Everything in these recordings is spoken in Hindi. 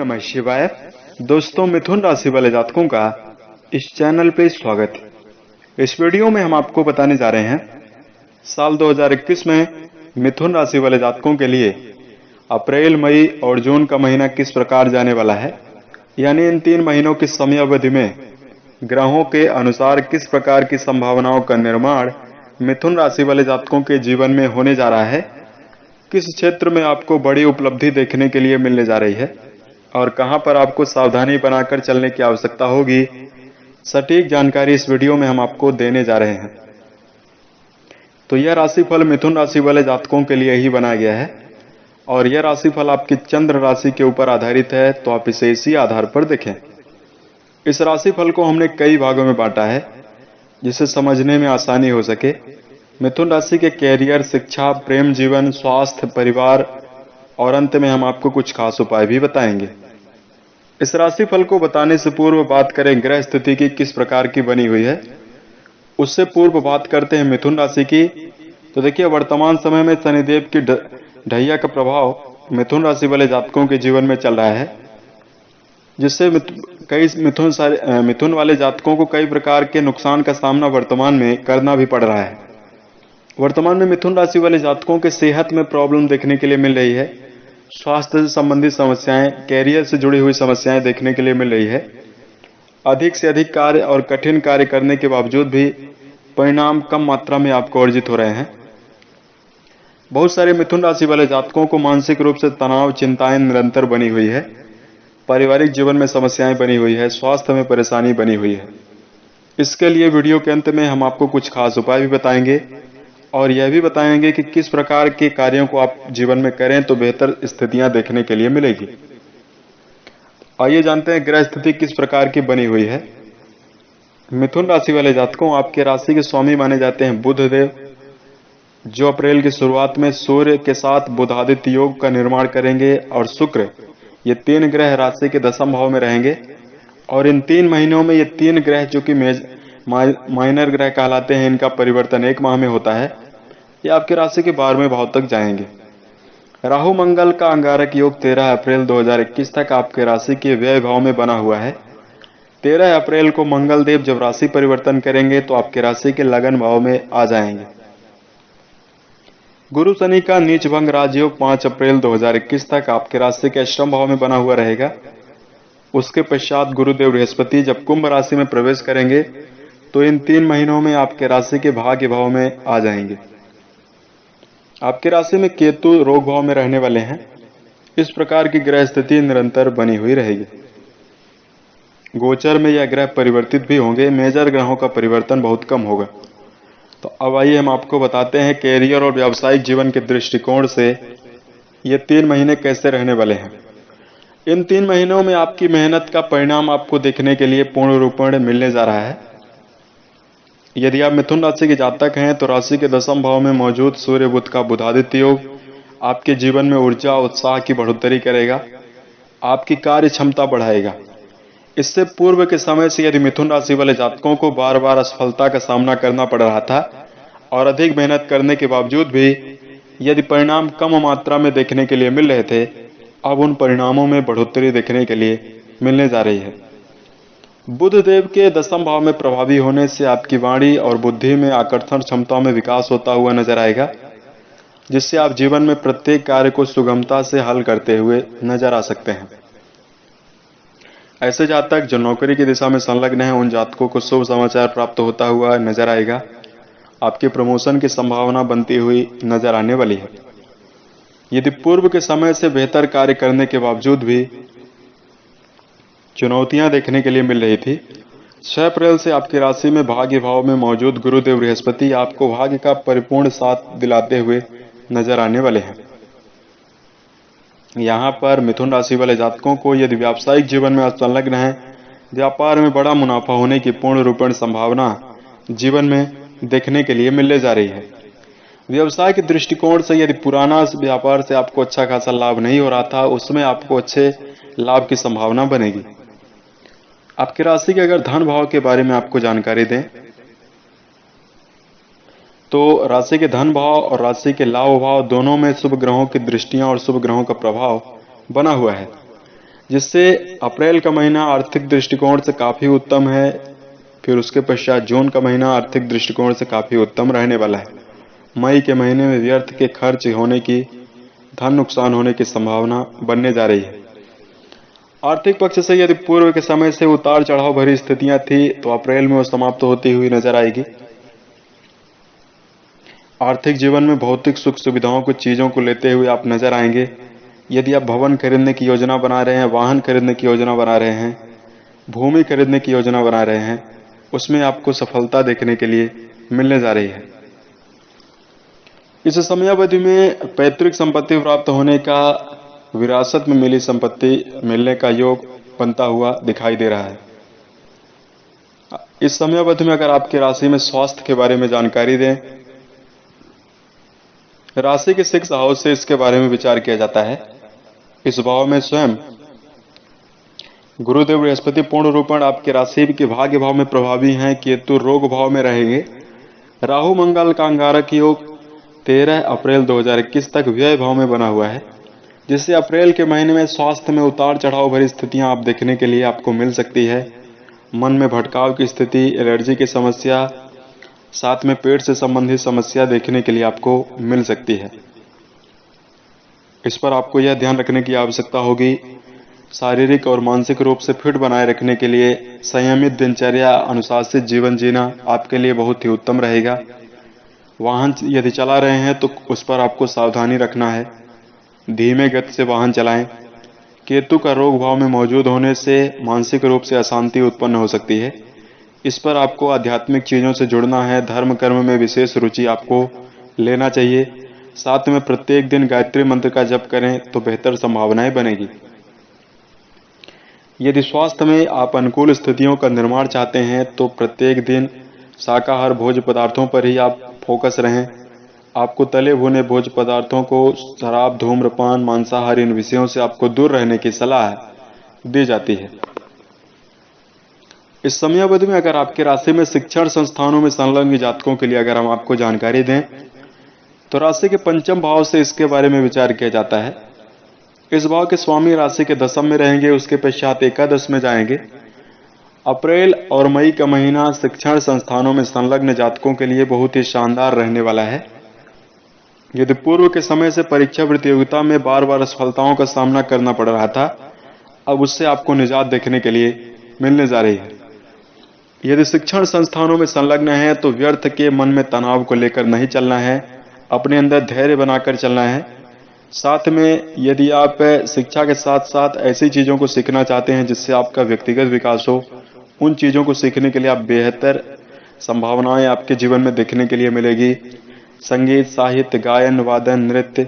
नमः शिवाय। दोस्तों, मिथुन राशि वाले जातकों का इस चैनल पे स्वागत है। इस वीडियो में हम आपको बताने जा रहे हैं साल 2021 में मिथुन राशि वाले जातकों के लिए अप्रैल, मई और जून का महीना किस प्रकार जाने वाला है, यानी इन 3 महीनों की समय अवधि में ग्रहों के अनुसार किस प्रकार की संभावनाओं का निर्माण मिथुन राशि वाले जातकों के जीवन में होने जा रहा है, किस क्षेत्र में आपको बड़ी उपलब्धि देखने के लिए मिलने जा रही है और कहां पर आपको सावधानी बनाकर चलने की आवश्यकता होगी। सटीक जानकारी इस वीडियो में हम आपको देने जा रहे हैं। तो यह राशिफल मिथुन राशि वाले जातकों के लिए ही बनाया गया है और यह राशिफल आपकी चंद्र राशि के ऊपर आधारित है, तो आप इसे इसी आधार पर देखें। इस राशिफल को हमने कई भागों में बांटा है जिससे समझने में आसानी हो सके। मिथुन राशि के कैरियर, शिक्षा, प्रेम जीवन, स्वास्थ्य, परिवार और अंत में हम आपको कुछ खास उपाय भी बताएंगे। इस राशिफल को बताने से पूर्व बात करें ग्रह स्थिति की किस प्रकार की बनी हुई है। उससे पूर्व बात करते हैं मिथुन राशि की। तो देखिए, वर्तमान समय में शनिदेव की ढैया का प्रभाव मिथुन राशि वाले जातकों के जीवन में चल रहा है, जिससे कई मिथुन वाले जातकों को कई प्रकार के नुकसान का सामना वर्तमान में करना भी पड़ रहा है। वर्तमान में मिथुन राशि वाले जातकों के सेहत में प्रॉब्लम देखने के लिए मिल रही है। स्वास्थ्य से संबंधित समस्याएं, कैरियर से जुड़ी हुई समस्याएं देखने के लिए मिल रही है। अधिक से अधिक कार्य और कठिन कार्य करने के बावजूद भी परिणाम कम मात्रा में आपको अर्जित हो रहे हैं। बहुत सारे मिथुन राशि वाले जातकों को मानसिक रूप से तनाव, चिंताएं निरंतर बनी हुई है। पारिवारिक जीवन में समस्याएं बनी हुई है। स्वास्थ्य में परेशानी बनी हुई है। इसके लिए वीडियो के अंत में हम आपको कुछ खास उपाय भी बताएंगे और यह भी बताएंगे कि किस प्रकार के कार्यों को आप जीवन में करें तो बेहतर स्थितियां देखने के लिए मिलेगी। आइए जानते हैं ग्रह स्थिति किस प्रकार की बनी हुई है। मिथुन राशि वाले जातकों, आपके राशि के स्वामी माने जाते हैं बुध देव, जो अप्रैल की शुरुआत में सूर्य के साथ बुधादित्य योग का निर्माण करेंगे और शुक्र, ये 3 ग्रह राशि के 10वें भाव में रहेंगे। और इन 3 महीनों में ये 3 ग्रह जो कि माइनर ग्रह कहलाते हैं, इनका परिवर्तन 1 माह में होता है। ये आपके राशि के 12वें भाव तक जाएंगे। राहु मंगल का अंगारक योग 13 अप्रैल 2021 तक आपके राशि के व्यय भाव में बना हुआ है। 13 अप्रैल को मंगल देव जब राशि परिवर्तन करेंगे तो आपके राशि के लगन भाव में आ जाएंगे। गुरु शनि का नीच भंग राजयोग 5 अप्रैल 2021 तक आपके राशि के अष्टम भाव में बना हुआ रहेगा। उसके पश्चात गुरुदेव बृहस्पति जब कुंभ राशि में प्रवेश करेंगे तो इन 3 महीनों में आपके राशि के भाग्य भाव में आ जाएंगे। आपके राशि में केतु रोग भाव में रहने वाले हैं। इस प्रकार की ग्रह स्थिति निरंतर बनी हुई रहेगी। गोचर में यह ग्रह परिवर्तित भी होंगे। मेजर ग्रहों का परिवर्तन बहुत कम होगा। तो अब आइए हम आपको बताते हैं कैरियर और व्यावसायिक जीवन के दृष्टिकोण से ये 3 महीने कैसे रहने वाले हैं। इन 3 महीनों में आपकी मेहनत का परिणाम आपको देखने के लिए पूर्ण रूप में मिलने जा रहा है। यदि आप मिथुन राशि के जातक हैं तो राशि के 10वें भाव में मौजूद सूर्य बुध का बुधादित्य योग आपके जीवन में ऊर्जा, उत्साह की बढ़ोतरी करेगा, आपकी कार्य क्षमता बढ़ाएगा। इससे पूर्व के समय से यदि मिथुन राशि वाले जातकों को बार बार असफलता का सामना करना पड़ रहा था और अधिक मेहनत करने के बावजूद भी यदि परिणाम कम मात्रा में देखने के लिए मिल रहे थे, अब उन परिणामों में बढ़ोतरी देखने के लिए मिलने जा रही है। बुध देव के 10वें भाव में प्रभावी होने से आपकी वाणी और बुद्धि में, आकर्षण क्षमता में विकास होता हुआ नजर आएगा, जिससे आप जीवन में प्रत्येक कार्य को सुगमता से हल करते हुए नजर आ सकते हैं। ऐसे जातक जो नौकरी की दिशा में संलग्न हैं, उन जातकों को शुभ समाचार प्राप्त होता हुआ नजर आएगा। आपके प्रमोशन की संभावना बनती हुई नजर आने वाली है। यदि पूर्व के समय से बेहतर कार्य करने के बावजूद भी चुनौतियां देखने के लिए मिल रही थी, 6 अप्रैल से आपकी राशि में भाग्य भाव में मौजूद गुरुदेव बृहस्पति आपको भाग्य का परिपूर्ण साथ दिलाते हुए नजर आने वाले हैं। यहाँ पर मिथुन राशि वाले जातकों को यदि व्यावसायिक जीवन में संलग्न है, व्यापार में बड़ा मुनाफा होने की पूर्ण रूपेण संभावना जीवन में देखने के लिए मिलने जा रही है। व्यवसाय के दृष्टिकोण से यदि पुराना व्यापार से आपको अच्छा खासा लाभ नहीं हो रहा था, उसमें आपको अच्छे लाभ की संभावना बनेगी। आपकी राशि के अगर धन भाव के बारे में आपको जानकारी दें तो राशि के धन भाव और राशि के लाभ भाव दोनों में शुभ ग्रहों की दृष्टियां और शुभ ग्रहों का प्रभाव बना हुआ है। जिससे अप्रैल का महीना आर्थिक दृष्टिकोण से काफी उत्तम है। फिर उसके पश्चात जून का महीना आर्थिक दृष्टिकोण से काफी उत्तम रहने वाला है। मई के महीने में व्यर्थ के खर्च होने की, धन नुकसान होने की संभावना बनने जा रही है। आर्थिक पक्ष से यदि पूर्व के समय से उतार चढ़ाव भरी स्थितियां थी तो अप्रैल में वो समाप्त होती हुई नजर आएगी। आर्थिक जीवन में भौतिक सुख सुविधाओं को, चीजों को लेते हुए आप नजर आएंगे। यदि आप भवन खरीदने की योजना बना रहे हैं, वाहन खरीदने की योजना बना रहे हैं, भूमि खरीदने की योजना बना रहे हैं, उसमें आपको सफलता देखने के लिए मिलने जा रही है। इस समयावधि में पैतृक संपत्ति प्राप्त होने का, विरासत में मिली संपत्ति मिलने का योग बनता हुआ दिखाई दे रहा है। इस समयावधि में अगर आपकी राशि में स्वास्थ्य के बारे में जानकारी दें, राशि के 6 हाउस से इसके बारे में विचार किया जाता है। इस भाव में स्वयं गुरुदेव बृहस्पति पूर्ण रूपेण आपके राशि के भाग्य भाव में प्रभावी हैं। केतु रोग भाव में रहेंगे। राहु मंगल का अंगारक योग 13 अप्रैल 2021 तक व्यय भाव में बना हुआ है, जिससे अप्रैल के महीने में स्वास्थ्य में उतार चढ़ाव भरी स्थितियां आप देखने के लिए आपको मिल सकती है। मन में भटकाव की स्थिति, एलर्जी की समस्या, साथ में पेट से संबंधित समस्या देखने के लिए आपको मिल सकती है। इस पर आपको यह ध्यान रखने की आवश्यकता होगी, शारीरिक और मानसिक रूप से फिट बनाए रखने के लिए संयमित दिनचर्या, अनुशासित जीवन जीना आपके लिए बहुत ही उत्तम रहेगा। वाहन यदि चला रहे हैं तो उस पर आपको सावधानी रखना है, धीमे गति से वाहन चलाएं। केतु का रोग भाव में मौजूद होने से मानसिक रूप से अशांति उत्पन्न हो सकती है। इस पर आपको आध्यात्मिक चीजों से जुड़ना है, धर्म कर्म में विशेष रुचि आपको लेना चाहिए। साथ में प्रत्येक दिन गायत्री मंत्र का जप करें तो बेहतर संभावनाएं बनेगी। यदि स्वास्थ्य में आप अनुकूल स्थितियों का निर्माण चाहते हैं तो प्रत्येक दिन शाकाहार भोज्य पदार्थों पर ही आप फोकस रहें। आपको तले भुने भोज्य पदार्थों को, शराब, धूम्रपान, मांसाहार इन विषयों से आपको दूर रहने की सलाह दी जाती है। इस समयावधि में अगर आपके राशि में शिक्षण संस्थानों में संलग्न जातकों के लिए अगर हम आपको जानकारी दें तो राशि के 5वें भाव से इसके बारे में विचार किया जाता है। इस भाव के स्वामी राशि के 10वें में रहेंगे, उसके पश्चात एकादश में जाएंगे। अप्रैल और मई का महीना शिक्षण संस्थानों में संलग्न जातकों के लिए बहुत ही शानदार रहने वाला है। यदि पूर्व के समय से परीक्षा प्रतियोगिता में बार बार असफलताओं का सामना करना पड़ रहा था, अब उससे आपको निजात देखने के लिए मिलने जा रही है। यदि शिक्षण संस्थानों में संलग्न है तो व्यर्थ के मन में तनाव को लेकर नहीं चलना है, अपने अंदर धैर्य बनाकर चलना है। साथ में यदि आप शिक्षा के साथ साथ ऐसी चीजों को सीखना चाहते हैं जिससे आपका व्यक्तिगत विकास हो, उन चीजों को सीखने के लिए आप बेहतर संभावनाएं आपके जीवन में देखने के लिए मिलेगी। संगीत, साहित्य, गायन, वादन, नृत्य,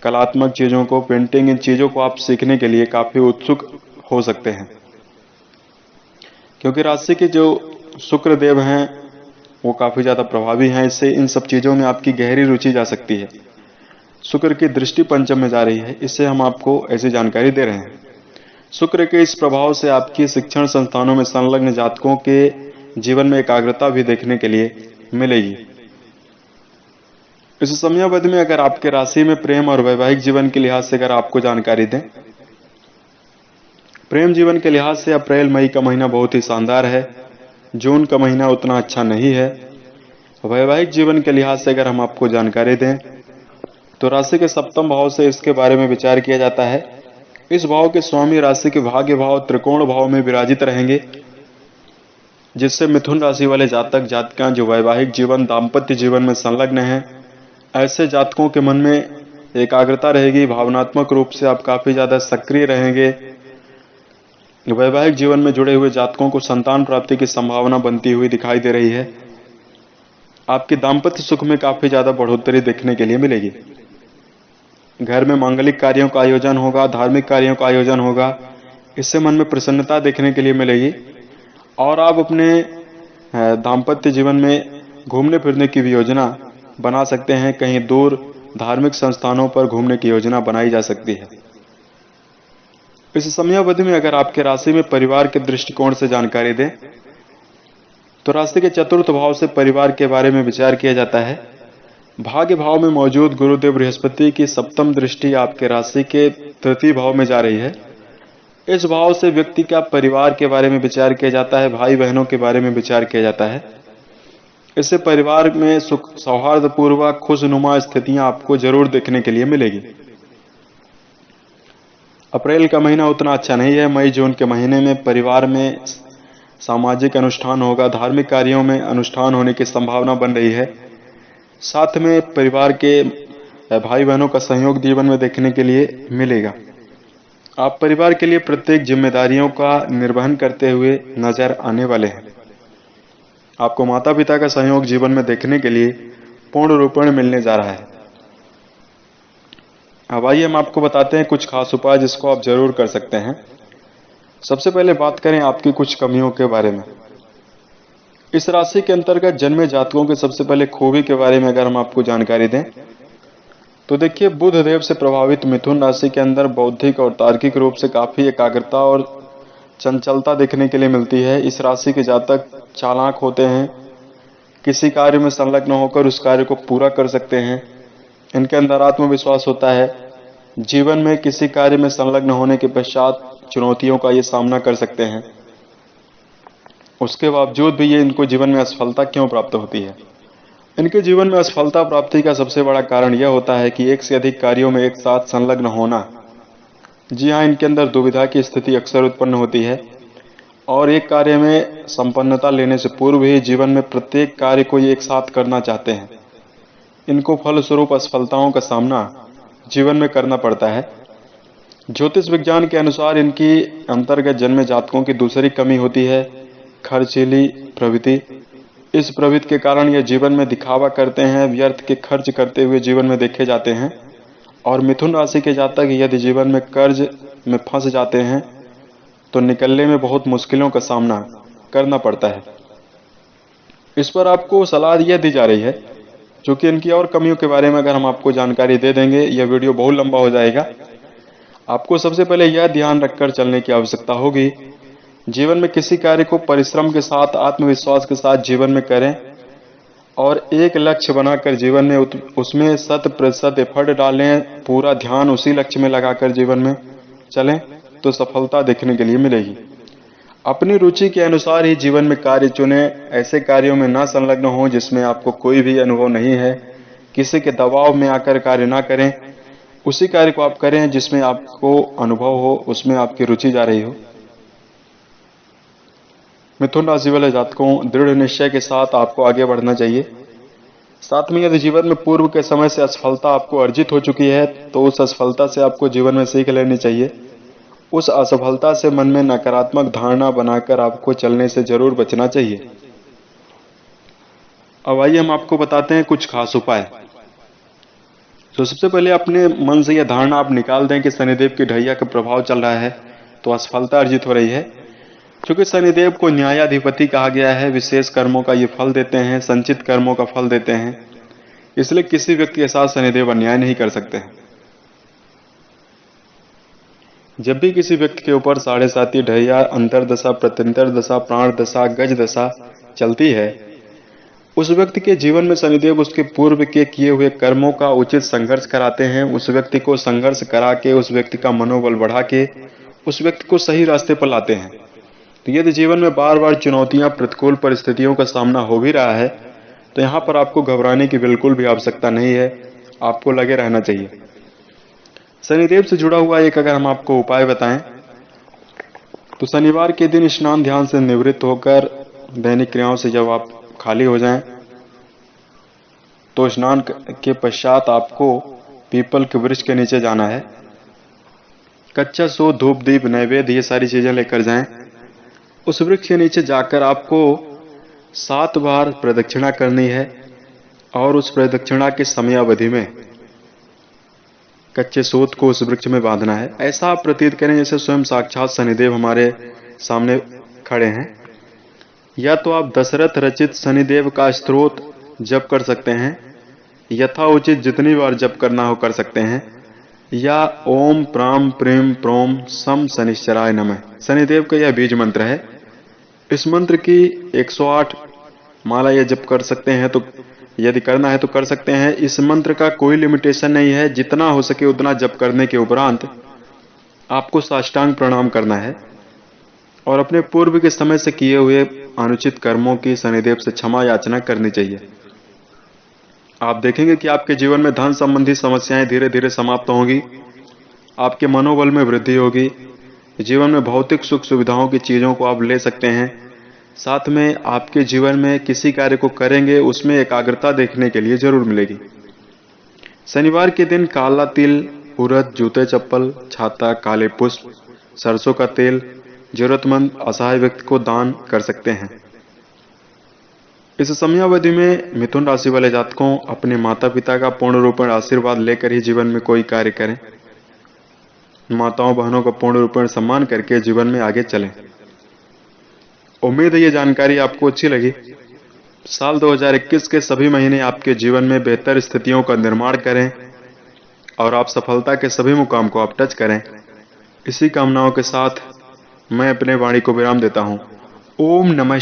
कलात्मक चीजों को, पेंटिंग, इन चीजों को आप सीखने के लिए काफी उत्सुक हो सकते हैं, क्योंकि राशि के जो शुक्र देव हैं वो काफी ज्यादा प्रभावी हैं। इससे इन सब चीजों में आपकी गहरी रुचि जा सकती है। शुक्र की दृष्टि पंचम में जा रही है, इससे हम आपको ऐसी जानकारी दे रहे हैं। शुक्र के इस प्रभाव से आपकी शिक्षण संस्थानों में संलग्न जातकों के जीवन में एकाग्रता भी देखने के लिए मिलेगी। इस समयावधि में अगर आपके राशि में प्रेम और वैवाहिक जीवन के लिहाज से अगर आपको जानकारी दें, प्रेम जीवन के लिहाज से अप्रैल मई का महीना बहुत ही शानदार है। जून का महीना उतना अच्छा नहीं है। वैवाहिक जीवन के लिहाज से अगर हम आपको जानकारी दें तो राशि के 7वें भाव से इसके बारे में विचार किया जाता है। इस भाव के स्वामी राशि के भाग्य भाव त्रिकोण भाव में विराजित रहेंगे, जिससे मिथुन राशि वाले जातक जातिकां जो वैवाहिक जीवन, दाम्पत्य जीवन में संलग्न हैं, ऐसे जातकों के मन में एकाग्रता रहेगी। भावनात्मक रूप से आप काफी ज्यादा सक्रिय रहेंगे। वैवाहिक जीवन में जुड़े हुए जातकों को संतान प्राप्ति की संभावना बनती हुई दिखाई दे रही है। आपके दाम्पत्य सुख में काफी ज्यादा बढ़ोतरी देखने के लिए मिलेगी। घर में मांगलिक कार्यों का आयोजन होगा, धार्मिक कार्यों का आयोजन होगा, इससे मन में प्रसन्नता देखने के लिए मिलेगी। और आप अपने दाम्पत्य जीवन में घूमने फिरने की भी योजना बना सकते हैं। कहीं दूर धार्मिक संस्थानों पर घूमने की योजना बनाई जा सकती है। इस समयावधि में अगर आपके राशि में परिवार के दृष्टिकोण से जानकारी दें तो राशि के 4th भाव से परिवार के बारे में विचार किया जाता है। भाग्य भाव में मौजूद गुरुदेव बृहस्पति की 7वीं दृष्टि आपके राशि के 3य भाव में जा रही है। इस भाव से व्यक्ति का परिवार के बारे में विचार किया जाता है, भाई बहनों के बारे में विचार किया जाता है। इससे परिवार में सुख सौहार्दपूर्वक खुशनुमा स्थितियां आपको जरूर देखने के लिए मिलेगी। अप्रैल का महीना उतना अच्छा नहीं है। मई जून के महीने में परिवार में सामाजिक अनुष्ठान होगा, धार्मिक कार्यों में अनुष्ठान होने की संभावना बन रही है। साथ में परिवार के भाई बहनों का सहयोग जीवन में देखने के लिए मिलेगा। आप परिवार के लिए प्रत्येक जिम्मेदारियों का निर्वहन करते हुए नजर आने वाले हैं। आपको माता पिता का सहयोग जीवन में देखने के लिए पूर्ण रूप में मिलने जा रहा है। अब आइए हम आपको बताते हैं कुछ खास उपाय जिसको आप जरूर कर सकते हैं। सबसे पहले बात करें आपकी कुछ कमियों के बारे में। इस राशि के अंतर्गत जन्मे जातकों के सबसे पहले खूबी के बारे में अगर हम आपको जानकारी दें तो देखिए, बुध देव से प्रभावित मिथुन राशि के अंदर बौद्धिक और तार्किक रूप से काफी एकाग्रता और चंचलता देखने के लिए मिलती है। इस राशि के जातक चालाक होते हैं, किसी कार्य में संलग्न होकर उस कार्य को पूरा कर सकते हैं। इनके अंदर आत्मविश्वास होता है। जीवन में किसी कार्य में संलग्न होने के पश्चात चुनौतियों का ये सामना कर सकते हैं। उसके बावजूद भी ये इनको जीवन में असफलता क्यों प्राप्त होती है? इनके जीवन में असफलता प्राप्ति का सबसे बड़ा कारण यह होता है कि एक से अधिक कार्यों में एक साथ संलग्न होना। जी हाँ, इनके अंदर दुविधा की स्थिति अक्सर उत्पन्न होती है और एक कार्य में संपन्नता लेने से पूर्व ही जीवन में प्रत्येक कार्य को ये एक साथ करना चाहते हैं। इनको फलस्वरूप असफलताओं का सामना जीवन में करना पड़ता है। ज्योतिष विज्ञान के अनुसार इनकी अंतर्गत जन्मे जातकों की दूसरी कमी होती है खर्चीली प्रवृत्ति। इस प्रवृत्ति के कारण यह जीवन में दिखावा करते हैं, व्यर्थ के खर्च करते हुए जीवन में देखे जाते हैं। और मिथुन राशि के जातक यदि जीवन में कर्ज में फंस जाते हैं तो निकलने में बहुत मुश्किलों का सामना करना पड़ता है। इस पर आपको सलाह यह दी जा रही है, क्योंकि इनकी और कमियों के बारे में अगर हम आपको जानकारी दे देंगे यह वीडियो बहुत लंबा हो जाएगा। आपको सबसे पहले यह ध्यान रखकर चलने की आवश्यकता होगी, जीवन में किसी कार्य को परिश्रम के साथ, आत्मविश्वास के साथ जीवन में करें और एक लक्ष्य बनाकर जीवन में उसमें 100% एफर्ट डालें, पूरा ध्यान उसी लक्ष्य में लगाकर जीवन में चलें तो सफलता देखने के लिए मिलेगी। अपनी रुचि के अनुसार ही जीवन में कार्य चुनें। ऐसे कार्यों में ना संलग्न हो जिसमें आपको कोई भी अनुभव नहीं है। किसी के दबाव में आकर कार्य ना करें, उसी कार्य को आप करें जिसमें आपको अनुभव हो, उसमें आपकी रुचि जा रही हो। मिथुन राशि वाले जातकों, दृढ़ निश्चय के साथ आपको आगे बढ़ना चाहिए। साथ में यदि जीवन में पूर्व के समय से असफलता आपको अर्जित हो चुकी है तो उस असफलता से आपको जीवन में सीख लेनी चाहिए। उस असफलता से मन में नकारात्मक धारणा बनाकर आपको चलने से जरूर बचना चाहिए। अब आइए हम आपको बताते हैं कुछ खास उपाय। तो सबसे पहले अपने मन से यह धारणा आप निकाल दें कि शनिदेव की ढैया का प्रभाव चल रहा है तो असफलता अर्जित हो रही है। क्योंकि शनिदेव को न्यायाधिपति कहा गया है, विशेष कर्मों का ये फल देते हैं, संचित कर्मों का फल देते हैं। इसलिए किसी व्यक्ति के साथ शनिदेव अन्याय नहीं कर सकते हैं। जब भी किसी व्यक्ति के ऊपर 7.5 ढैया, अंतरदशा, प्रत्यंतर दशा, प्राण दशा, गज दशा चलती है, उस व्यक्ति के जीवन में शनिदेव उसके पूर्व के किए हुए कर्मों का उचित संघर्ष कराते हैं। उस व्यक्ति को संघर्ष करा के, उस व्यक्ति का मनोबल बढ़ा के उस व्यक्ति को सही रास्ते पर लाते हैं। तो यदि जीवन में बार बार चुनौतियां, प्रतिकूल परिस्थितियों का सामना हो भी रहा है तो यहाँ पर आपको घबराने की बिल्कुल भी आवश्यकता नहीं है, आपको लगे रहना चाहिए। शनिदेव से जुड़ा हुआ एक अगर हम आपको उपाय बताएं तो शनिवार के दिन स्नान ध्यान से निवृत्त होकर दैनिक क्रियाओं से जब आप खाली हो जाएं तो स्नान के पश्चात आपको पीपल के वृक्ष के नीचे जाना है। कच्चा सो, धूप, दीप, नैवेद्य ये सारी चीजें लेकर जाएं। उस वृक्ष के नीचे जाकर आपको 7 बार प्रदक्षिणा करनी है और उस प्रदक्षिणा की समयावधि में कच्चे सूत को उस वृक्ष में बांधना है। ऐसा आप प्रतीत करें जैसे स्वयं साक्षात शनिदेव हमारे सामने खड़े हैं। या तो आप दशरथ रचित शनिदेव का स्तोत्र जप कर सकते हैं, यथाउचित जितनी बार जप करना हो कर सकते हैं, या ओम प्राम प्रेम प्रोम सम शनिश्चराय नमः शनिदेव का यह बीज मंत्र है। इस मंत्र की 108 माला यह जप कर सकते हैं, तो यदि करना है तो कर सकते हैं। इस मंत्र का कोई लिमिटेशन नहीं है, जितना हो सके उतना जप करने के उपरांत आपको साष्टांग प्रणाम करना है और अपने पूर्व के समय से किए हुए अनुचित कर्मों की शनिदेव से क्षमा याचना करनी चाहिए। आप देखेंगे कि आपके जीवन में धन संबंधी समस्याएं धीरे धीरे समाप्त होंगी, आपके मनोबल में वृद्धि होगी, जीवन में भौतिक सुख सुविधाओं की चीजों को आप ले सकते हैं। साथ में आपके जीवन में किसी कार्य को करेंगे उसमें एकाग्रता देखने के लिए जरूर मिलेगी। शनिवार के दिन काला तिल, उड़द, जूते चप्पल, छाता, काले पुष्प, सरसों का तेल जरूरतमंद असहाय व्यक्ति को दान कर सकते हैं। इस समयावधि में मिथुन राशि वाले जातकों अपने माता पिता का पूर्ण रूपेण आशीर्वाद लेकर ही जीवन में कोई कार्य करें। माताओं बहनों का पूर्ण रूपेण सम्मान करके जीवन में आगे चलें। उम्मीद है ये जानकारी आपको अच्छी लगी। साल 2021 के सभी महीने आपके जीवन में बेहतर स्थितियों का निर्माण करें और आप सफलता के सभी मुकाम को आप टच करें। इसी कामनाओं के साथ मैं अपने वाणी को विराम देता हूं। ओम नमः